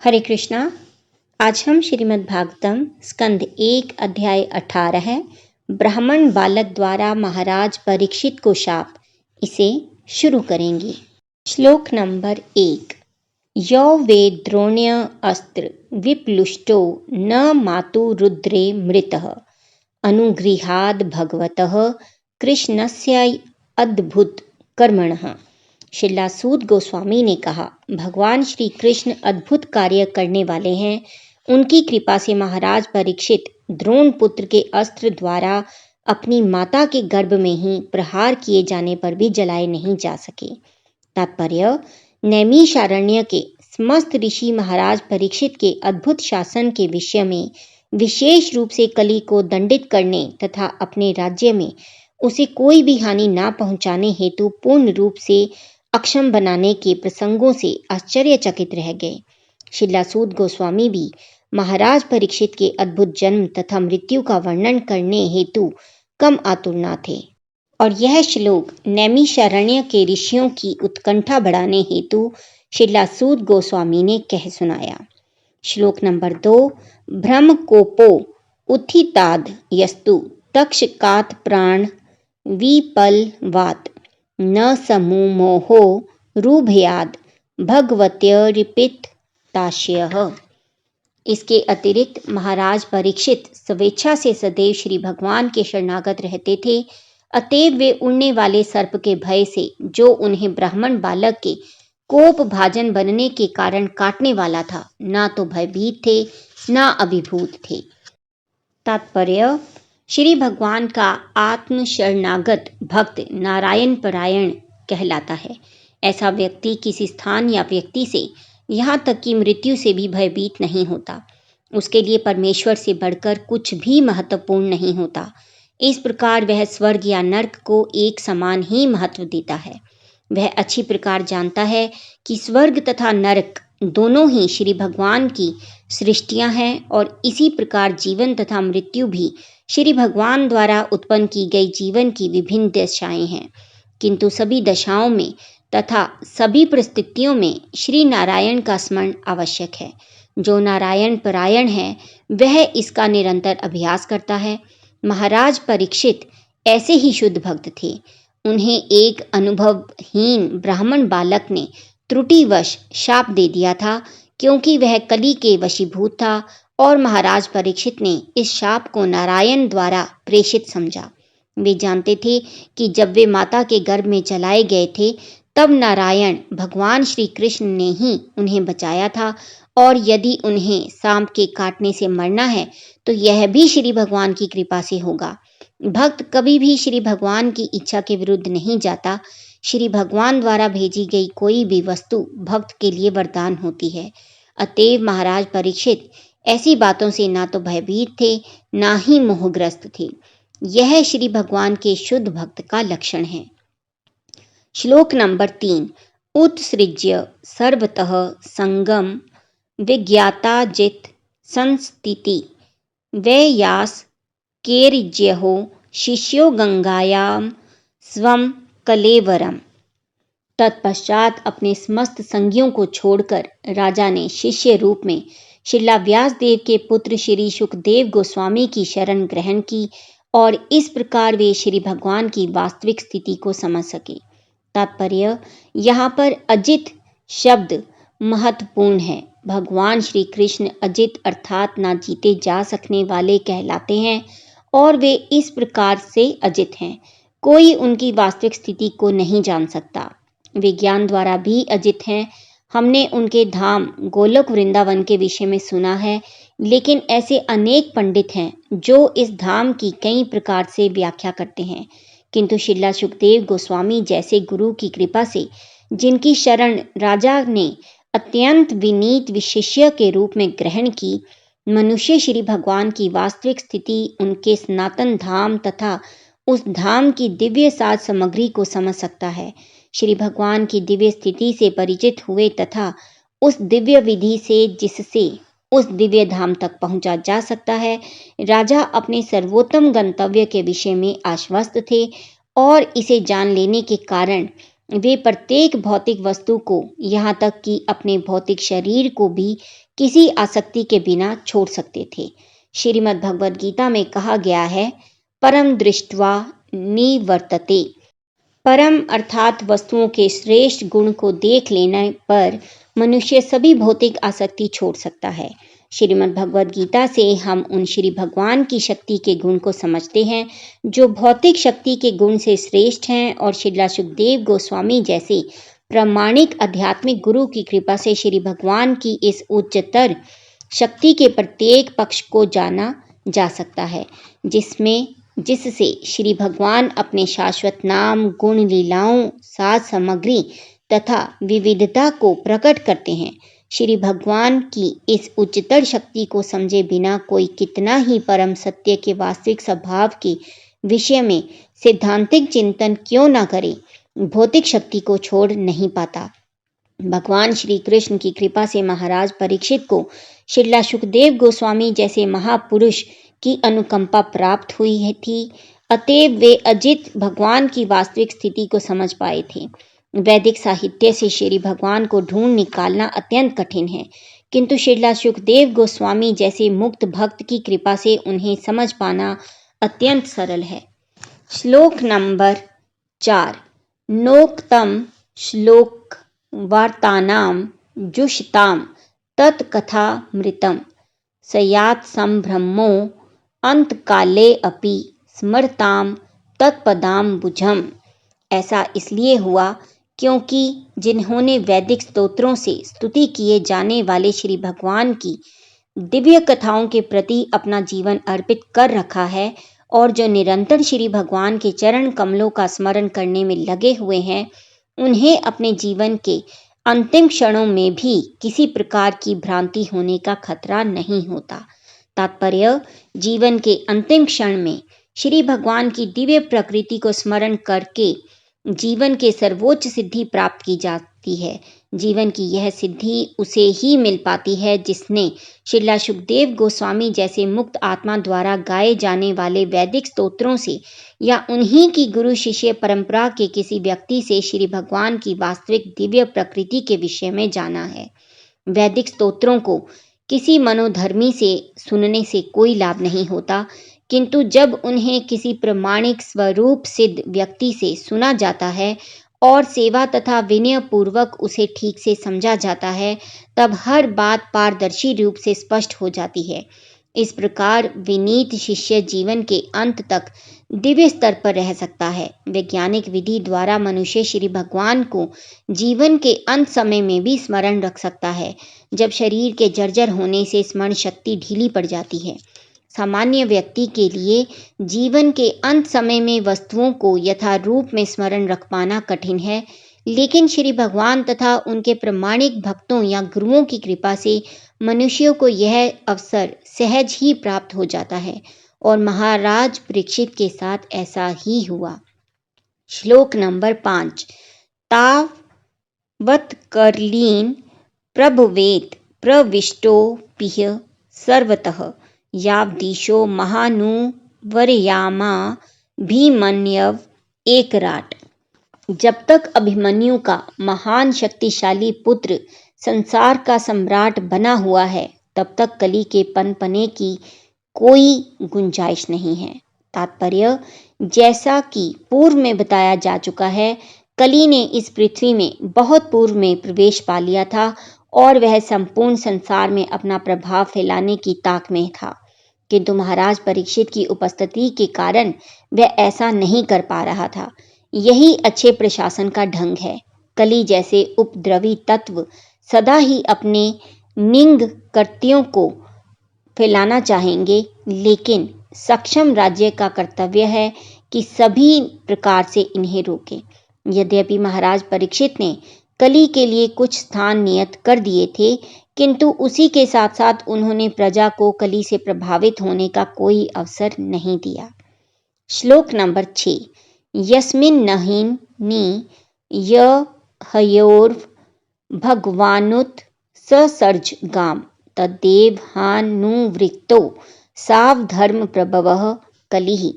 हरे कृष्णा। आज हम श्रीमद् भागवतम स्कंद 1 अध्याय 18 ब्राह्मण बालक द्वारा महाराज परीक्षित को शाप, इसे शुरू करेंगे। श्लोक नंबर 1। यो वे द्रोण्य अस्त्र विप्लुष्टो न मातु रुद्रे मृतः अनुगृहाद भगवतः कृष्णस्य अद्भुत कर्मणः। श्रीला सूत गोस्वामी ने कहा, भगवान श्री कृष्ण अद्भुत कार्य करने वाले हैं। उनकी कृपा से महाराज परीक्षित द्रोण पुत्र के अस्त्र द्वारा अपनी माता के गर्भ में ही प्रहार किए जाने पर भी जलाए नहीं जा सके। तात्पर्य, नैमिषारण्य के समस्त ऋषि महाराज परीक्षित के अद्भुत शासन के विषय में, विशेष रूप से कली को दंडित करने तथा अपने राज्य में उसे कोई भी हानि ना पहुंचाने हेतु पूर्ण रूप से अक्षम बनाने के प्रसंगों से आश्चर्यचकित रह गए। श्रीला सूत गोस्वामी भी महाराज परीक्षित के अद्भुत जन्म तथा मृत्यु का वर्णन करने हेतु कम आतुर न थे, और यह श्लोक नैमिषारण्य के ऋषियों की उत्कंठा बढ़ाने हेतु श्रीला सूत गोस्वामी ने कह सुनाया। श्लोक नंबर 2। ब्रह्मकोपो उत्थिताद यस्तु तक्षकात प्राण विपलवात न समूमोहो रूभयाद भगवत्यर्पित ताशयः। इसके अतिरिक्त महाराज परीक्षित स्वेच्छा से सदैव श्री भगवान के शरणागत रहते थे, अतएव वे उड़ने वाले सर्प के भय से, जो उन्हें ब्राह्मण बालक के कोप भाजन बनने के कारण काटने वाला था, ना तो भयभीत थे ना अभिभूत थे। तात्पर्य, श्री भगवान का आत्म शरणागत भक्त नारायण परायण कहलाता है। ऐसा व्यक्ति किसी स्थान या व्यक्ति से, यहाँ तक कि मृत्यु से भी भयभीत नहीं होता। उसके लिए परमेश्वर से बढ़कर कुछ भी महत्वपूर्ण नहीं होता। इस प्रकार वह स्वर्ग या नर्क को एक समान ही महत्व देता है। वह अच्छी प्रकार जानता है कि स्वर्ग तथा नरक दोनों ही श्री भगवान की सृष्टियां हैं, और इसी प्रकार जीवन तथा मृत्यु भी श्री भगवान द्वारा उत्पन्न की गई जीवन की विभिन्न दशाएं हैं। किंतु सभी दशाओं में तथा सभी परिस्थितियों में श्री नारायण का स्मरण आवश्यक है। जो नारायण परायण है वह इसका निरंतर अभ्यास करता है। महाराज परीक्षित ऐसे ही शुद्ध भक्त थे। उन्हें एक अनुभवहीन ब्राह्मण बालक ने त्रुटिवश शाप दे दिया था, क्योंकि वह कली के वशीभूत था, और महाराज परीक्षित ने इस शाप को नारायण द्वारा प्रेषित समझा। वे जानते थे कि जब वे माता के गर्भ में चलाए गए थे, तब नारायण भगवान श्री कृष्ण ने ही उन्हें बचाया था, और यदि उन्हें सांप के काटने से मरना है तो यह भी श्री भगवान की कृपा से होगा। भक्त कभी भी श्री भगवान की इच्छा के विरुद्ध नहीं जाता। श्री भगवान द्वारा भेजी गई कोई भी वस्तु भक्त के लिए वरदान होती है। अतएव महाराज परीक्षित ऐसी बातों से ना तो भयभीत थे ना ही मोहग्रस्त थे। यह श्री भगवान के शुद्ध भक्त का लक्षण है। श्लोक नंबर 3। उत्सृज्य सर्वतः संगम विज्ञाता जित संस्थिति वैयास केर्ज्यो शिष्यो गंगायाम स्वम कलेवरम। तत्पश्चात अपने समस्त संगियों को छोड़कर राजा ने शिष्य रूप में श्रीला व्यास देव के पुत्र श्री सुखदेव गोस्वामी की शरण ग्रहण की, और इस प्रकार वे श्री भगवान की वास्तविक स्थिति को समझ सके। तात्पर्य, यहाँ पर अजित शब्द महत्वपूर्ण है। भगवान श्री कृष्ण अजित अर्थात ना जीते जा सकने वाले कहलाते हैं, और वे इस प्रकार से अजित हैं। कोई उनकी वास्तविक स्थिति को नहीं जान सकता। विज्ञान द्वारा भी अजित हैं। हमने उनके धाम गोलोक वृंदावन के विषय में सुना है, लेकिन ऐसे अनेक पंडित हैं जो इस धाम की कई प्रकार से व्याख्या करते हैं, किंतु श्रीला सुखदेव गोस्वामी जैसे गुरु की कृपा से, जिनकी शरण राजा ने अत्यंत विनीत विशिष्य के रूप में ग्रहण की, मनुष्य श्री भगवान की वास्तविक स्थिति, उनके सनातन धाम तथा उस धाम की दिव्य साज सामग्री को समझ सकता है। श्री भगवान की दिव्य स्थिति से परिचित हुए तथा उस दिव्य विधि से जिससे उस दिव्य धाम तक पहुंचा जा सकता है, राजा अपने सर्वोत्तम गंतव्य के विषय में आश्वस्त थे, और इसे जान लेने के कारण वे प्रत्येक भौतिक वस्तु को, यहाँ तक कि अपने भौतिक शरीर को भी किसी आसक्ति के बिना छोड़ सकते थे। श्रीमद् भगवद गीता में कहा गया है, परम दृष्ट्वा निवर्तते। परम अर्थात वस्तुओं के श्रेष्ठ गुण को देख लेने पर मनुष्य सभी भौतिक आसक्ति छोड़ सकता है। श्रीमद् भगवद गीता से हम उन श्री भगवान की शक्ति के गुण को समझते हैं जो भौतिक शक्ति के गुण से श्रेष्ठ हैं, और श्रीला सुखदेव गोस्वामी जैसे प्रामाणिक आध्यात्मिक गुरु की कृपा से श्री भगवान की इस उच्चतर शक्ति के प्रत्येक पक्ष को जाना जा सकता है, जिससे श्री भगवान अपने शाश्वत नाम, गुण, लीलाओं, साज सामग्री तथा विविधता को प्रकट करते हैं। श्री भगवान की इस उच्चतर शक्ति को समझे बिना कोई कितना ही परम सत्य के वास्तविक स्वभाव के विषय में सिद्धांतिक चिंतन क्यों न करे, भौतिक शक्ति को छोड़ नहीं पाता। भगवान श्री कृष्ण की कृपा से महाराज परीक्षित को श्रीला सुखदेव गोस्वामी जैसे महापुरुष की अनुकंपा प्राप्त हुई थी, अतएव वे अजित भगवान की वास्तविक स्थिति को समझ पाए थे। वैदिक साहित्य से श्री भगवान को ढूंढ निकालना अत्यंत कठिन है, किंतु श्रीला सुखदेव गोस्वामी जैसे मुक्त भक्त की कृपा से उन्हें समझ पाना अत्यंत सरल है। श्लोक नंबर 4। नोक्तम श्लोक वार्तानाम जुषताम तत्कथामृतम सयात संभ्रमो अंतकाले अपि स्मरताम तत्पदाम्बुजम्। ऐसा इसलिए हुआ क्योंकि जिन्होंने वैदिक स्तोत्रों से स्तुति किए जाने वाले श्री भगवान की दिव्य कथाओं के प्रति अपना जीवन अर्पित कर रखा है, और जो निरंतर श्री भगवान के चरण कमलों का स्मरण करने में लगे हुए हैं, उन्हें अपने जीवन के अंतिम क्षणों में भी किसी प्रकार की भ्रांति होने का खतरा नहीं होता। तात्पर्य, जीवन के अंतिम क्षण में श्री भगवान की दिव्य प्रकृति को स्मरण करके जीवन के सर्वोच्च सिद्धि प्राप्त की जाती है। जीवन की यह सिद्धि उसे ही मिल पाती है जिसने श्रीला सुखदेव गोस्वामी जैसे मुक्त आत्मा द्वारा गाए जाने वाले वैदिक स्तोत्रों से या उन्हीं की गुरु शिष्य परंपरा के किसी व्यक्ति से श्री भगवान की वास्तविक दिव्य प्रकृति के विषय में जाना है। वैदिक स्तोत्रों को किसी मनोधर्मी से सुनने से कोई लाभ नहीं होता, किंतु जब उन्हें किसी प्रमाणिक स्वरूप सिद्ध व्यक्ति से सुना जाता है और सेवा तथा विनय पूर्वक उसे ठीक से समझा जाता है, तब हर बात पारदर्शी रूप से स्पष्ट हो जाती है। इस प्रकार विनीत शिष्य जीवन के अंत तक दिव्य स्तर पर रह सकता है। वैज्ञानिक विधि द्वारा मनुष्य श्री भगवान को जीवन के अंत समय में भी स्मरण रख सकता है, जब शरीर के जर्जर होने से स्मरण शक्ति ढीली पड़ जाती है। सामान्य व्यक्ति के लिए जीवन के अंत समय में वस्तुओं को यथारूप में स्मरण रख पाना कठिन है, लेकिन श्री भगवान तथा उनके प्रामाणिक भक्तों या गुरुओं की कृपा से मनुष्यों को यह अवसर सहज ही प्राप्त हो जाता है, और महाराज परीक्षित के साथ ऐसा ही हुआ। श्लोक नंबर 5। तावत्कर्लीन प्रभवेत् प्रविष्टोऽपिह सर्वतः यावदीशो महानुवर्यामा भीमन्यव एकराट। जब तक अभिमन्यु का महान शक्तिशाली पुत्र संसार का सम्राट बना हुआ है, तब तक कली के पनपने की कोई गुंजाइश नहीं है। तात्पर्य, जैसा कि पूर्व में बताया जा चुका है, कली ने इस पृथ्वी में बहुत पूर्व में प्रवेश पा लिया था और वह संपूर्ण संसार में अपना प्रभाव फैलाने की ताक में था, किंतु महाराज परीक्षित की उपस्थिति के कारण वह ऐसा नहीं कर पा रहा था। यही अच्छे प्रशासन का ढंग है। कली जैसे उपद्रवी तत्व सदा ही अपने निंग कृत्यों को फैलाना चाहेंगे, लेकिन सक्षम राज्य का कर्तव्य है कि सभी प्रकार से इन्हें रोके। यद्यपि महाराज परीक्षित ने कली के लिए कुछ स्थान नियत कर दिए थे, किंतु उसी के साथ साथ उन्होंने प्रजा को कली से प्रभावित होने का कोई अवसर नहीं दिया। श्लोक नंबर 6। यस्मिन् नहिनी यहयोर्व भगवानुत ससर्ज गाम तद्देवानुवृत्तो सावधर्म प्रभवः कलिः।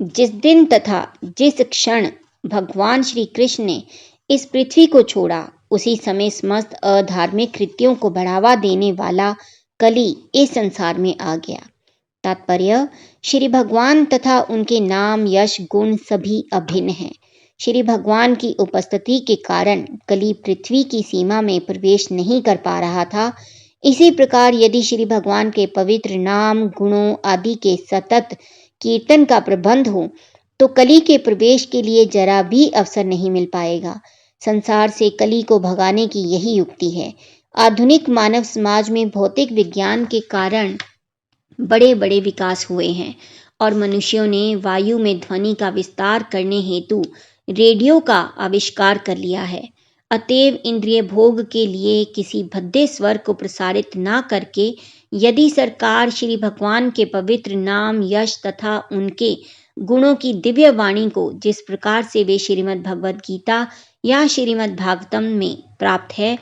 जिस दिन तथा जिस क्षण भगवान श्री कृष्ण ने इस पृथ्वी को छोड़ा, उसी समय समस्त अधार्मिक कृत्यों को बढ़ावा देने वाला कली इस संसार में आ गया। तात्पर्य, श्री भगवान तथा उनके नाम, यश, गुण सभी अभिन्न हैं। श्री भगवान की उपस्थिति के कारण कली पृथ्वी की सीमा में प्रवेश नहीं कर पा रहा था। इसी प्रकार यदि श्री भगवान के पवित्र नाम, गुणों आदि के सतत कीर्तन का प्रबंध हो तो कली के प्रवेश के लिए जरा भी अवसर नहीं मिल पाएगा। संसार से कली को भगाने की यही युक्ति है। आधुनिक मानव समाज में भौतिक विज्ञान के कारण बड़े बड़े विकास हुए हैं और मनुष्यों ने वायु में ध्वनि का विस्तार करने हेतु रेडियो का आविष्कार कर लिया है। अतएव इंद्रिय भोग के लिए किसी भद्दे स्वर को प्रसारित ना करके यदि सरकार श्री भगवान के पवित्र नाम, यश तथा उनके गुणों की दिव्य वाणी को जिस प्रकार से वे श्रीमद् भगवद गीता या श्रीमद् भागवतम में प्राप्त है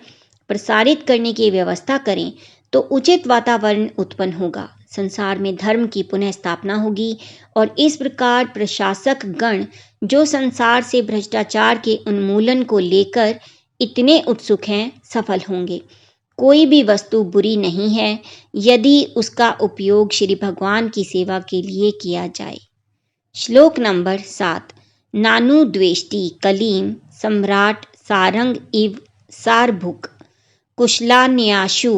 प्रसारित करने की व्यवस्था करें तो उचित वातावरण उत्पन्न होगा। संसार में धर्म की पुनः स्थापना होगी और इस प्रकार प्रशासक गण जो संसार से भ्रष्टाचार के उन्मूलन को लेकर इतने उत्सुक हैं सफल होंगे। कोई भी वस्तु बुरी नहीं है यदि उसका उपयोग श्री भगवान की सेवा के लिए किया जाए। श्लोक नंबर 7। नानु द्वेष्टि कलीम सम्राट सारंग इव सारभुक कुशलान्याशु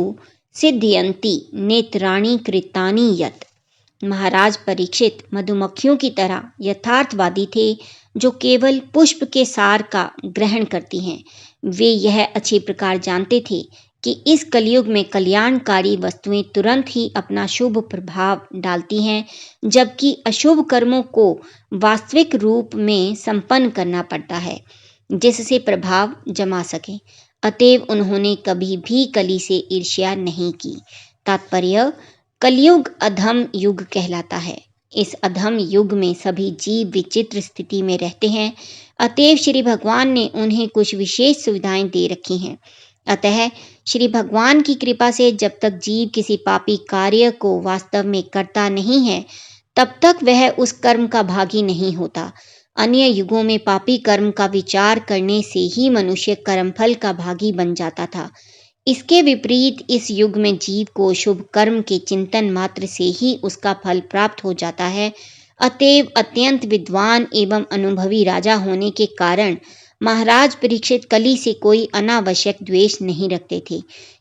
सिद्धयंती नेत्राणि कृतानि यत। महाराज परीक्षित मधुमक्खियों की तरह यथार्थवादी थे जो केवल पुष्प के सार का ग्रहण करती हैं। वे यह अच्छी प्रकार जानते थे कि इस कलयुग में कल्याणकारी वस्तुएं तुरंत ही अपना शुभ प्रभाव डालती हैं, जबकि अशुभ कर्मों को वास्तविक रूप में संपन्न करना पड़ता है जिससे प्रभाव जमा सके। अतएव उन्होंने कभी भी कली से ईर्ष्या नहीं की। तात्पर्य, कलयुग अधम युग कहलाता है। इस अधम युग में सभी जीव विचित्र स्थिति में रहते हैं। अतएव श्री भगवान ने उन्हें कुछ विशेष सुविधाएं दे रखी हैं। अतः श्री भगवान की कृपा से जब तक जीव किसी पापी कार्य को वास्तव में करता नहीं है तब तक वह उस कर्म का भागी नहीं होता। अन्य युगों में पापी कर्म का विचार करने से ही मनुष्य कर्मफल का भागी बन जाता था। इसके विपरीत इस युग में जीव को शुभ कर्म के चिंतन मात्र से ही उसका फल प्राप्त हो जाता है। अतएव अत्यंत विद्वान एवं अनुभवी राजा होने के कारण महाराज परीक्षित कली से कोई अनावश्यक द्वेष नहीं रखते थे,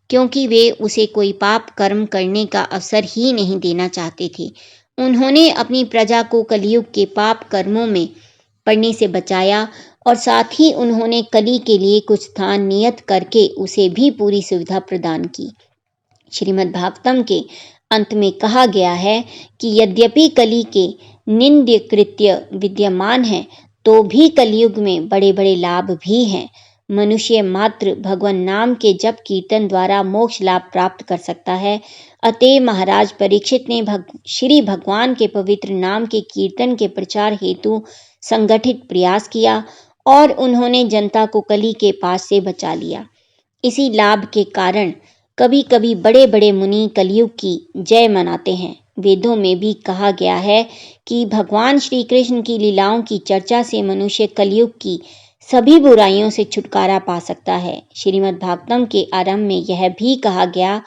क्योंकि वे उसे कोई पाप कर्म करने का अवसर ही नहीं देना चाहते थे। उन्होंने अपनी प्रजा को कलियुग के पाप कर्मों में पड़ने से बचाया और साथ ही उन्होंने कली के लिए कुछ स्थान नियत करके उसे भी पूरी सुविधा प्रदान की। श्रीमद् भागवतम के अंत में कहा गया है कि यद्यपि कली के निंद्य कृत्य विद्यमान हैं तो भी कलयुग में बड़े बड़े लाभ भी हैं। मनुष्य मात्र भगवान नाम के जप कीर्तन द्वारा मोक्ष लाभ प्राप्त कर सकता है। अतः महाराज परीक्षित ने श्री भगवान के पवित्र नाम के कीर्तन के प्रचार हेतु संगठित प्रयास किया और उन्होंने जनता को कली के पास से बचा लिया। इसी लाभ के कारण कभी कभी बड़े बड़े मुनि कलयुग की जय मनाते हैं। वेदों में भी कहा गया है कि भगवान श्री कृष्ण की लीलाओं की चर्चा से मनुष्य कलयुग की सभी बुराइयों से छुटकारा पा सकता है। श्रीमद् भागवतम के आरंभ में यह भी कहा गया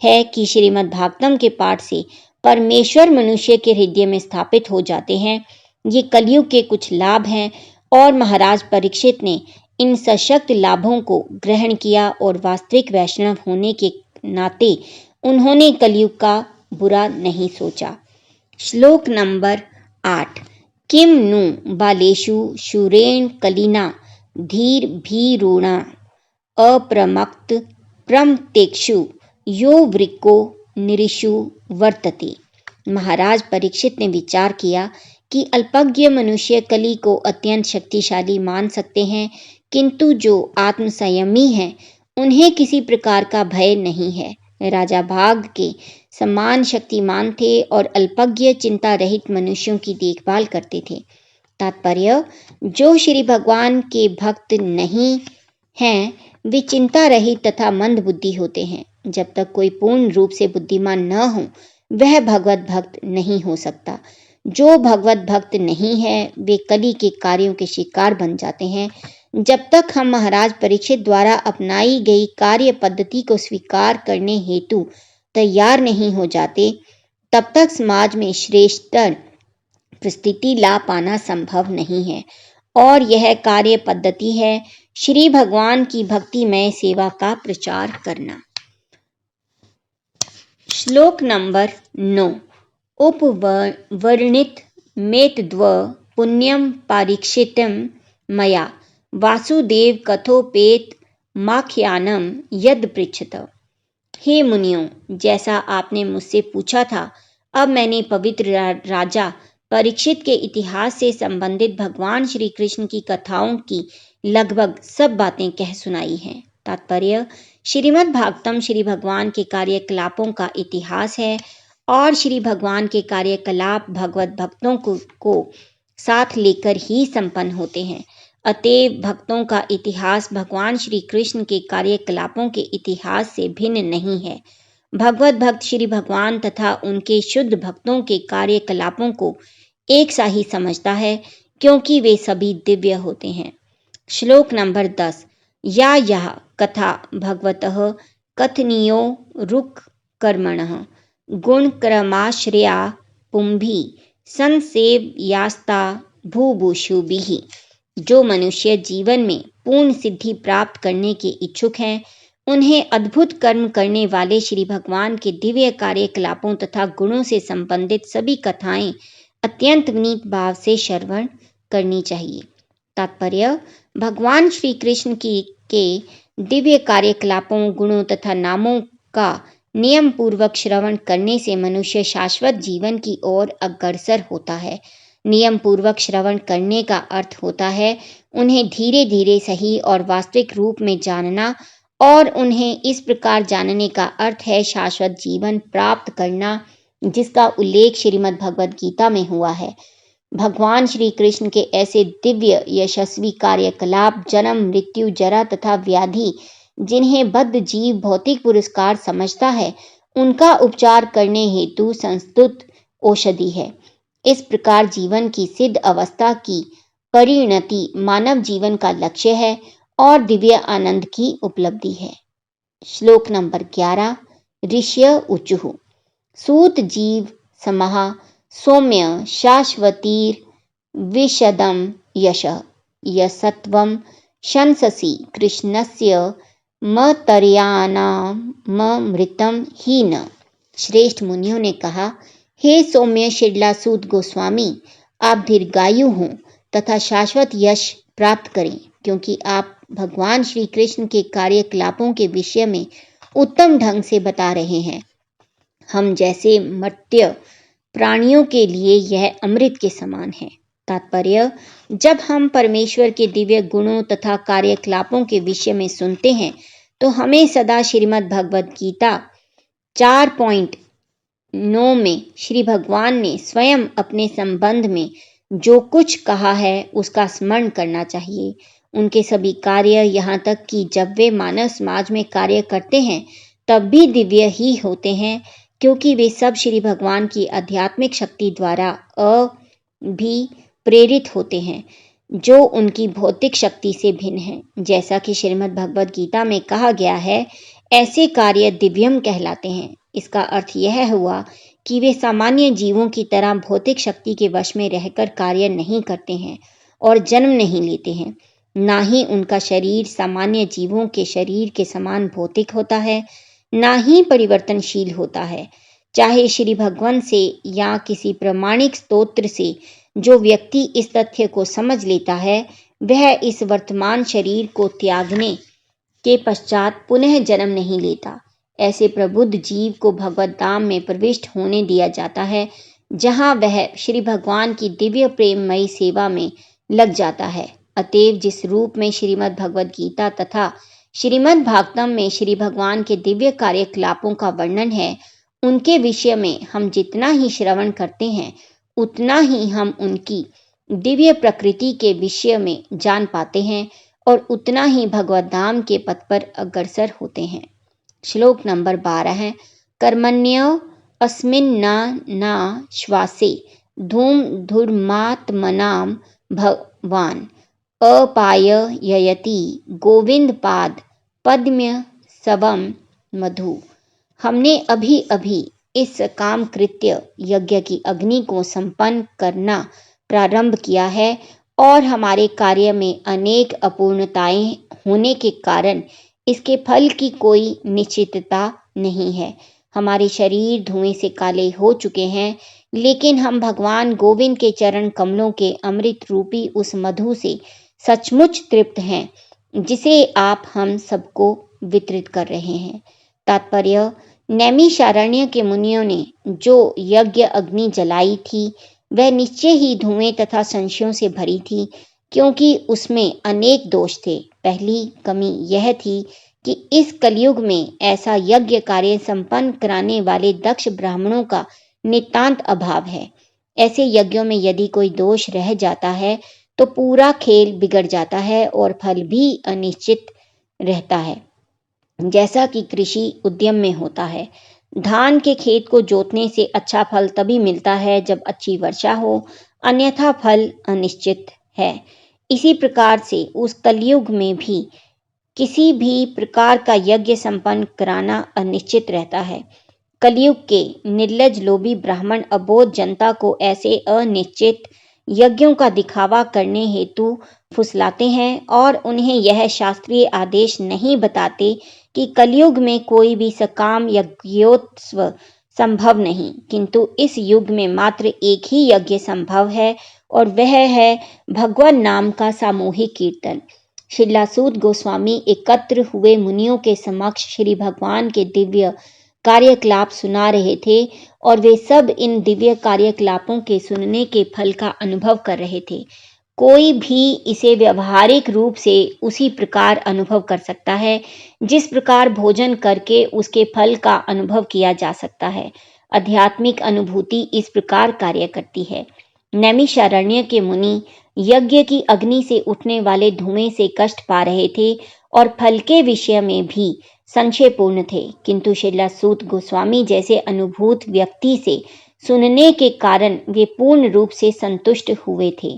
है कि श्रीमद् भागवतम के पाठ से परमेश्वर मनुष्य के हृदय में स्थापित हो जाते हैं। ये कलयुग के कुछ लाभ हैं और महाराज परीक्षित ने इन सशक्त लाभों को ग्रहण किया और वास्तविक वैष्णव होने के नाते उन्होंने कलयुग का बुरा नहीं सोचा। श्लोक नंबर 8। किम नु बालेषु शूरेण कलिना धीर भीरुणा अप्रमक्त प्रमतेक्षु यो वृको निरिषु वर्तते। महाराज परीक्षित ने विचार किया कि अल्पज्ञ मनुष्य कली को अत्यंत शक्तिशाली मान सकते हैं, किंतु जो आत्मसंयमी हैं उन्हें किसी प्रकार का भय नहीं है। राजा भाग के समान शक्तिमान थे और अल्पज्ञ चिंता रहित मनुष्यों की देखभाल करते थे। तात्पर्य, जो श्री भगवान के भक्त नहीं हैं वे चिंता रहित तथा मंद बुद्धि होते हैं। जब तक कोई पूर्ण रूप से बुद्धिमान न हो वह भगवत भक्त नहीं हो सकता। जो भगवत भक्त नहीं है वे कली के कार्यों के शिकार बन जाते हैं। जब तक हम महाराज परीक्षित द्वारा अपनाई गई कार्य पद्धति को स्वीकार करने हेतु तैयार नहीं हो जाते, तब तक समाज में श्रेष्ठतर परिस्थिति ला पाना संभव नहीं है। और यह कार्य पद्धति है श्री भगवान की भक्तिमय सेवा का प्रचार करना। श्लोक नंबर 9। उपवर्णित मेतद्व पुण्यम पारीक्षितम मया वासुदेव कथोपेत माख्यानम यद पृच्छत। हे मुनियों, जैसा आपने मुझसे पूछा था, अब मैंने पवित्र राजा परीक्षित के इतिहास से संबंधित भगवान श्री कृष्ण की कथाओं की लगभग सब बातें कह सुनाई हैं। तात्पर्य: श्रीमद् भागवतम श्री भगवान के कार्यकलापों का इतिहास है और श्री भगवान के कार्यकलाप भगवत भक्तों को साथ लेकर ही संपन्न होते हैं। अतएव भक्तों का इतिहास भगवान श्री कृष्ण के कार्यकलापों के इतिहास से भिन्न नहीं है। भगवत भक्त श्री भगवान तथा उनके शुद्ध भक्तों के कार्यकलापों को एक सा ही समझता है, क्योंकि वे सभी दिव्य होते हैं। श्लोक नंबर 10। या यह कथा भगवतः कथनीयो रुक कर्मणः गुणक्रमाश्रया पुंभी संसेव यास्ता भूभूषुभिः। जो मनुष्य जीवन में पूर्ण सिद्धि प्राप्त करने के इच्छुक हैं, उन्हें अद्भुत कर्म करने वाले श्री भगवान के दिव्य कार्यकलापों तथा गुणों से संबंधित सभी कथाएं अत्यंत विनीत भाव से श्रवण करनी चाहिए। तात्पर्य: भगवान श्री कृष्ण के दिव्य कार्यकलापों, गुणों तथा नामों का नियम पूर्वक श्रवण करने से मनुष्य शाश्वत जीवन की ओर अग्रसर होता है। नियम पूर्वक श्रवण करने का अर्थ होता है उन्हें धीरे धीरे सही और वास्तविक रूप में जानना, और उन्हें इस प्रकार जानने का अर्थ है शाश्वत जीवन प्राप्त करना, जिसका उल्लेख श्रीमद् भगवद गीता में हुआ है। भगवान श्री कृष्ण के ऐसे दिव्य यशस्वी कार्यकलाप जन्म, मृत्यु, जरा तथा व्याधि, जिन्हें बद्ध जीव भौतिक पुरस्कार समझता है, उनका उपचार करने हेतु संस्तुत औषधि है। इस प्रकार जीवन की सिद्ध अवस्था की परिणति मानव जीवन का लक्ष्य है और दिव्य आनंद की उपलब्धि है। श्लोक नंबर 11। ऋषय उचुः सूत जीव समः सौम्य शाश्वतीर विशदं यशः यसत्वं शंससि कृष्णस्य मतर्यानामृतं ही न। श्रेष्ठ मुनियों ने कहा, हे सौम्य शिडलासूत गोस्वामी, आप दीर्घायु हों तथा शाश्वत यश प्राप्त करें, क्योंकि आप भगवान श्री कृष्ण के कार्यकलापों के विषय में उत्तम ढंग से बता रहे हैं। हम जैसे मर्त्य प्राणियों के लिए यह अमृत के समान है। तात्पर्य: जब हम परमेश्वर के दिव्य गुणों तथा कार्यकलापों के विषय में सुनते हैं, तो हमें सदा श्रीमद् भगवद गीता 4.9 में श्री भगवान ने स्वयं अपने संबंध में जो कुछ कहा है उसका स्मरण करना चाहिए। उनके सभी कार्य, यहाँ तक कि जब वे मानव समाज में कार्य करते हैं, तब भी दिव्य ही होते हैं, क्योंकि वे सब श्री भगवान की आध्यात्मिक शक्ति द्वारा प्रेरित होते हैं, जो उनकी भौतिक शक्ति से भिन्न है। जैसा कि श्रीमद् भगवद गीता में कहा गया है, ऐसे कार्य दिव्यम कहलाते हैं। इसका अर्थ यह हुआ कि वे सामान्य जीवों की तरह भौतिक शक्ति के वश में रहकर कार्य नहीं करते हैं और जन्म नहीं लेते हैं। ना ही उनका शरीर सामान्य जीवों के शरीर के समान भौतिक होता है, ना ही परिवर्तनशील होता है। चाहे श्री भगवान से या किसी प्रमाणिक स्तोत्र से जो व्यक्ति इस तथ्य को समझ लेता है, वह इस वर्तमान शरीर को त्यागने के पश्चात पुनः जन्म नहीं लेता। ऐसे प्रबुद्ध जीव को भगवत धाम में प्रविष्ट होने दिया जाता है, जहां वह श्री भगवान की दिव्य प्रेममयी सेवा में लग जाता है। अतएव जिस रूप में श्रीमद् भगवद गीता तथा श्रीमद् भागवतम में श्री भगवान के दिव्य कार्यकलापों का वर्णन है, उनके विषय में हम जितना ही श्रवण करते हैं, उतना ही हम उनकी दिव्य प्रकृति के विषय में जान पाते हैं और उतना ही भगवत धाम के पथ पर अग्रसर होते हैं। श्लोक नंबर 12 है। कर्मण्य अस्मिन् श्वासे धूम धूर्मात्मनाम भगवान अपाययति गोविंद पाद पद्म सवम मधु। हमने अभी अभी इस काम कृत्य यज्ञ की अग्नि को संपन्न करना प्रारंभ किया है और हमारे कार्य में अनेक अपूर्णताएं होने के कारण इसके फल की कोई निश्चितता नहीं है। हमारे शरीर धुएं से काले हो चुके हैं, लेकिन हम भगवान गोविंद के चरण कमलों के अमृत रूपी उस मधु से सचमुच तृप्त हैं, जिसे आप हम सबको वितरित कर रहे हैं। तात्पर्य, नैमिषारण्य के मुनियों ने जो यज्ञ अग्नि जलाई थी वह निश्चय ही धुएं तथा संशयों से भरी थी, क्योंकि उसमें अनेक दोष थे। पहली कमी यह थी कि इस कलयुग में ऐसा यज्ञ कार्य संपन्न कराने वाले दक्ष ब्राह्मणों का नितांत अभाव है। ऐसे यज्ञों में यदि कोई दोष रह जाता है तो पूरा खेल बिगड़ जाता है और फल भी अनिश्चित रहता है, जैसा कि कृषि उद्यम में होता है। धान के खेत को जोतने से अच्छा फल तभी मिलता है जब अच्छी वर्षा हो, अन्यथा फल अनिश्चित है। इसी प्रकार से उस कलयुग में भी किसी भी प्रकार का यज्ञ संपन्न कराना अनिश्चित रहता है। कलयुग के निर्लज लोभी ब्राह्मण अबोध जनता को ऐसे अनिश्चित यज्ञों का दिखावा करने हेतु फुसलाते हैं और उन्हें यह शास्त्रीय आदेश नहीं बताते कि कलयुग में कोई भी सकाम यज्ञोत्सव संभव नहीं, किंतु इस युग में मात्र एक ही यज्ञ संभव है और वह है भगवान नाम का सामूहिक कीर्तन। श्रीला सूत गोस्वामी एकत्र हुए मुनियों के समक्ष श्री भगवान के दिव्य कार्यकलाप सुना रहे थे और वे सब इन दिव्य कार्यकलापों के सुनने के फल का अनुभव कर रहे थे। कोई भी इसे व्यवहारिक रूप से उसी प्रकार अनुभव कर सकता है जिस प्रकार भोजन करके उसके फल का अनुभव किया जा सकता है। आध्यात्मिक अनुभूति इस प्रकार कार्य करती है। नैमिषारण्य के मुनि यज्ञ की अग्नि से उठने वाले धुएं से कष्ट पा रहे थे और फल के विषय में भी संशयपूर्ण थे, किंतु श्रीला सूत गोस्वामी जैसे अनुभूत व्यक्ति से सुनने के कारण वे पूर्ण रूप से संतुष्ट हुए थे।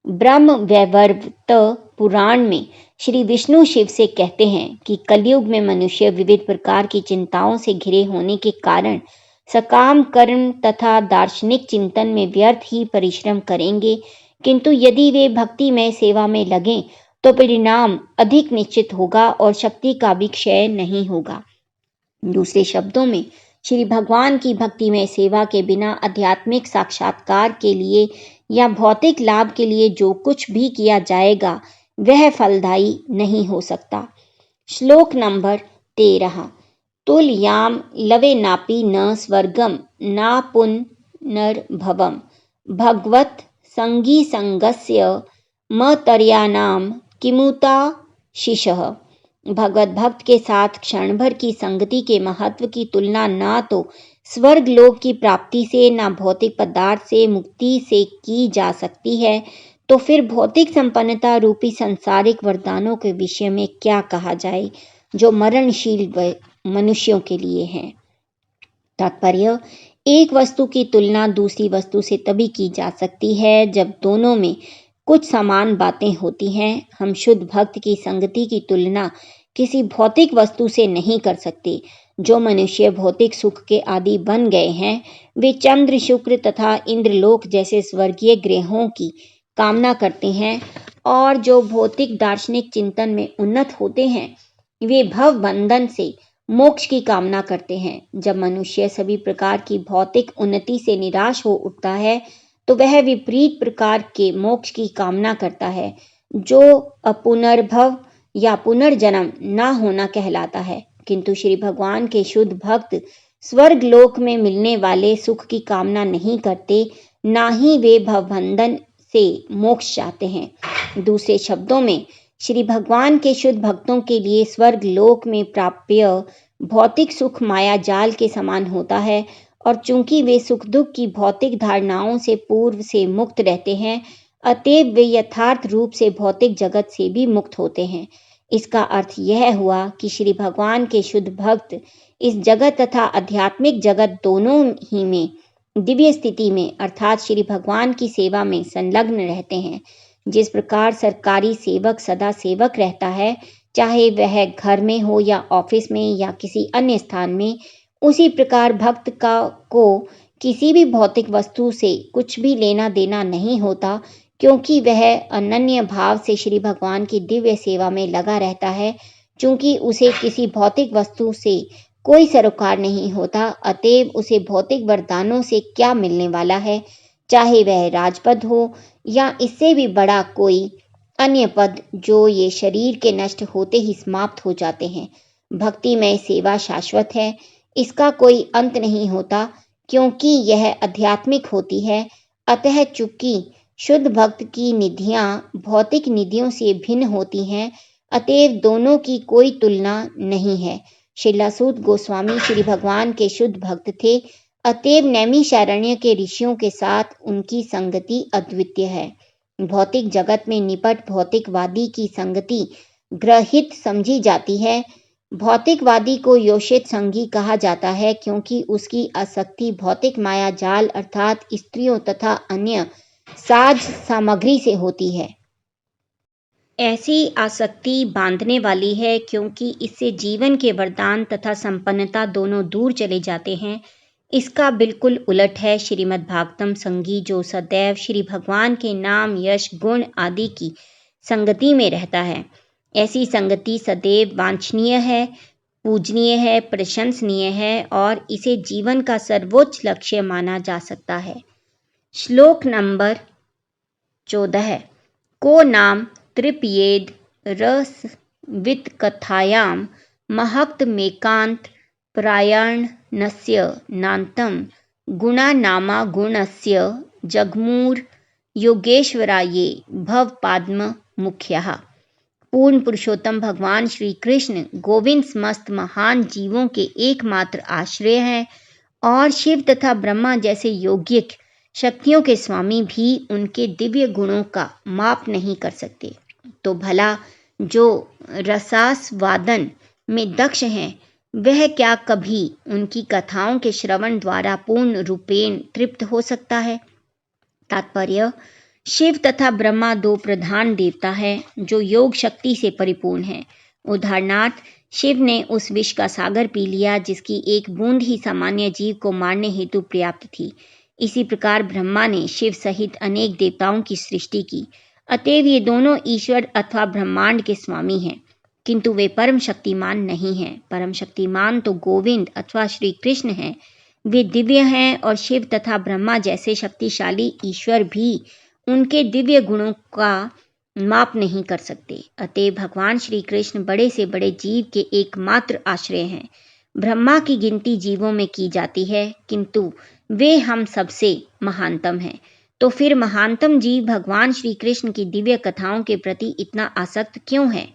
ब्रह्म वैवर्त पुराण में श्री विष्णु शिव से कहते हैं कि कलयुग में मनुष्य विविध प्रकार की चिंताओं से घिरे होने के कारण सकाम कर्म तथा दार्शनिक चिंतन में व्यर्थ ही परिश्रम करेंगे, किंतु यदि वे भक्तिमय सेवा में लगें तो परिणाम अधिक निश्चित होगा और शक्ति का भी क्षय नहीं होगा। दूसरे शब्दों में, श्री भगवान की भक्तिमय सेवा के बिना आध्यात्मिक साक्षात्कार के लिए या भौतिक लाभ के लिए जो कुछ भी किया जाएगा वह फलदायी नहीं हो सकता। श्लोक नंबर 13। तुल्याम लवे नापि न स्वर्गम ना पुनर्भवम भगवत संगी संगस्य मतर्यानाम किमुता शिशः। भगवत भक्त के साथ क्षण भर की संगति के महत्व की तुलना ना तो स्वर्ग लोक की प्राप्ति से ना भौतिक पदार्थ से मुक्ति से की जा सकती है, तो फिर भौतिक संपन्नता रूपी सांसारिक वरदानों के विषय में क्या कहा जाए जो मरणशील मनुष्यों के लिए हैं। तात्पर्य, एक वस्तु की तुलना दूसरी वस्तु से तभी की जा सकती है जब दोनों में कुछ समान बातें होती हैं। हम शुद्ध भक्त की संगति की तुलना किसी भौतिक वस्तु से नहीं कर सकते। जो मनुष्य भौतिक सुख के आदि बन गए हैं वे चंद्र शुक्र तथा इंद्रलोक जैसे स्वर्गीय ग्रहों की कामना करते हैं, और जो भौतिक दार्शनिक चिंतन में उन्नत होते हैं वे भव बंधन से मोक्ष की कामना करते हैं। जब मनुष्य सभी प्रकार की भौतिक उन्नति से निराश हो उठता है तो वह विपरीत प्रकार के मोक्ष की कामना करता है, जो अपुनर्भव या पुनर्जन्म ना होना कहलाता है। किंतु श्री भगवान के शुद्ध भक्त स्वर्ग लोक में मिलने वाले सुख की कामना नहीं करते, ना ही वे भवबंधन से मोक्ष चाहते हैं। दूसरे शब्दों में, श्री भगवान के शुद्ध भक्तों के लिए स्वर्ग लोक में प्राप्य भौतिक सुख माया जाल के समान होता है, और चूंकि वे सुख दुख की भौतिक धारणाओं से पूर्व से मुक्त रहते हैं, अतएव वे यथार्थ रूप से भौतिक जगत से भी मुक्त होते हैं। इसका अर्थ यह हुआ कि श्री भगवान के शुद्ध भक्त इस जगत तथा आध्यात्मिक जगत दोनों ही में दिव्य स्थिति में अर्थात श्री भगवान की सेवा में संलग्न रहते हैं। जिस प्रकार सरकारी सेवक सदा सेवक रहता है, चाहे वह घर में हो या ऑफिस में या किसी अन्य स्थान में, उसी प्रकार भक्त को किसी भी भौतिक वस्तु से कुछ भी लेना देना नहीं होता, क्योंकि वह अनन्य भाव से श्री भगवान की दिव्य सेवा में लगा रहता है। चूंकि उसे किसी भौतिक वस्तु से कोई सरोकार नहीं होता, अतएव उसे भौतिक वरदानों से क्या मिलने वाला है, चाहे वह राजपद हो या इससे भी बड़ा कोई अन्य पद, जो ये शरीर के नष्ट होते ही समाप्त हो जाते हैं। भक्ति में सेवा शाश्वत है, इसका कोई अंत नहीं होता, क्योंकि यह आध्यात्मिक होती है। अतः चूंकि शुद्ध भक्त की निधियां भौतिक निधियों से भिन्न होती हैं, अतएव दोनों की कोई तुलना नहीं है। श्रीलासूत गोस्वामी श्री भगवान के शुद्ध भक्त थे, अतएव नैमिषारण्य के ऋषियों के साथ उनकी संगति अद्वितीय है। भौतिक जगत में निपट भौतिकवादी की संगति ग्रहित समझी जाती है। भौतिकवादी को योषित संगी कहा जाता है, क्योंकि उसकी आसक्ति भौतिक माया जाल अर्थात स्त्रियों तथा अन्य साज सामग्री से होती है। ऐसी आसक्ति बांधने वाली है, क्योंकि इससे जीवन के वरदान तथा संपन्नता दोनों दूर चले जाते हैं। इसका बिल्कुल उलट है श्रीमद् भागवतम संगी, जो सदैव श्री भगवान के नाम यश गुण आदि की संगति में रहता है। ऐसी संगति सदैव वांछनीय है, पूजनीय है, प्रशंसनीय है और इसे जीवन का सर्वोच्च लक्ष्य माना जा सकता है। श्लोक नंबर 14। को नाम तृप्येद रसवित कथायां महक्त मेकांत प्रायणस्य नान्तं गुणानामा गुणस्य जगमूर योगेश्वराये भवपाद्म मुख्यः। पूर्ण पुरुषोत्तम भगवान श्री कृष्ण गोविंद समस्त महान जीवों के एकमात्र आश्रय हैं और शिव तथा ब्रह्मा जैसे योगिक शक्तियों के स्वामी भी उनके दिव्य गुणों का माप नहीं कर सकते। तो भला जो रसास्वादन में दक्ष हैं, वह क्या कभी उनकी कथाओं के श्रवण द्वारा पूर्ण रूपेण तृप्त हो सकता है? तात्पर्य: शिव तथा ब्रह्मा दो प्रधान देवता हैं जो योग शक्ति से परिपूर्ण हैं। उदाहरणार्थ, शिव ने उस विष का सागर पी लिया जिसकी एक बूंद ही सामान्य जीव को मारने हेतु पर्याप्त थी। इसी प्रकार ब्रह्मा ने शिव सहित अनेक देवताओं की सृष्टि की। अतएव ये दोनों ईश्वर अथवा ब्रह्मांड के स्वामी हैं, किंतु वे परम शक्तिमान नहीं हैं। परम शक्तिमान तो गोविंद अथवा श्री कृष्ण हैं। वे दिव्य हैं और शिव तथा ब्रह्मा जैसे शक्तिशाली ईश्वर भी उनके दिव्य गुणों का माप नहीं कर सकते। अतएव भगवान श्री कृष्ण बड़े से बड़े जीव के एकमात्र आश्रय हैं। ब्रह्मा की गिनती जीवों में की जाती है, किंतु वे हम सबसे महानतम हैं। तो फिर महानतम जीव भगवान श्री कृष्ण की दिव्य कथाओं के प्रति इतना आसक्त क्यों है?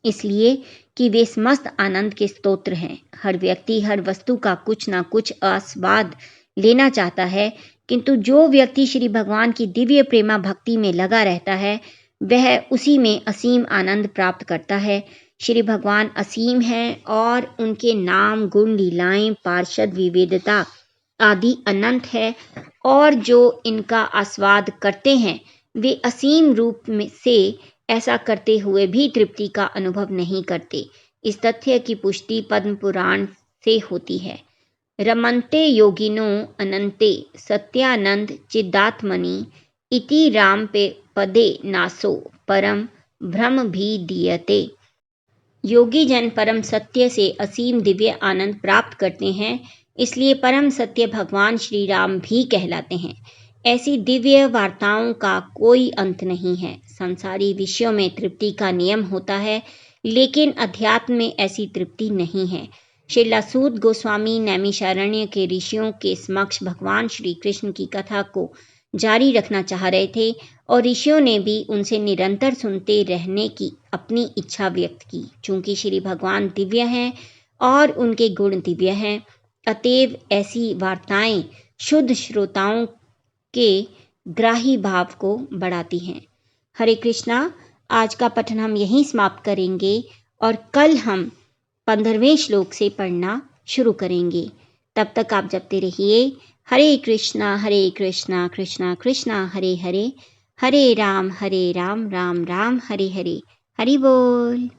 इसलिए कि वे समस्त आनंद के स्तोत्र हैं। हर व्यक्ति हर वस्तु का कुछ ना कुछ आस्वाद लेना चाहता है, किंतु जो व्यक्ति श्री भगवान की दिव्य प्रेमा भक्ति में लगा रहता है, वह उसी में असीम आनंद प्राप्त करता है। श्री भगवान असीम हैं और उनके नाम, गुण, लीलाएं, पार्षद विविधता आदि अनंत है, और जो इनका आस्वाद करते हैं वे असीम रूप में से ऐसा करते हुए भी तृप्ति का अनुभव नहीं करते। इस तथ्य की पुष्टि पद्म पुराण से होती है। रमन्ते योगिनो अनंते सत्यानंद चिदात्मनि इति राम पे पदे नासो परम भ्रम भी दीयते। योगी जन परम सत्य से असीम दिव्य आनंद प्राप्त करते हैं, इसलिए परम सत्य भगवान श्री राम भी कहलाते हैं। ऐसी दिव्य वार्ताओं का कोई अंत नहीं है। संसारी विषयों में तृप्ति का नियम होता है, लेकिन अध्यात्म में ऐसी तृप्ति नहीं है। श्रीलासूत गोस्वामी नैमिषारण्य के ऋषियों के समक्ष भगवान श्री कृष्ण की कथा को जारी रखना चाह रहे थे और ऋषियों ने भी उनसे निरंतर सुनते रहने की अपनी इच्छा व्यक्त की। चूंकि श्री भगवान दिव्य हैं और उनके गुण दिव्य हैं, अतएव ऐसी वार्ताएं शुद्ध श्रोताओं के ग्राही भाव को बढ़ाती हैं। हरे कृष्णा। आज का पठन हम यहीं समाप्त करेंगे और कल हम 15वें श्लोक से पढ़ना शुरू करेंगे। तब तक आप जपते रहिए हरे कृष्णा कृष्णा कृष्णा हरे हरे, हरे राम राम राम हरे हरे। हरि बोल।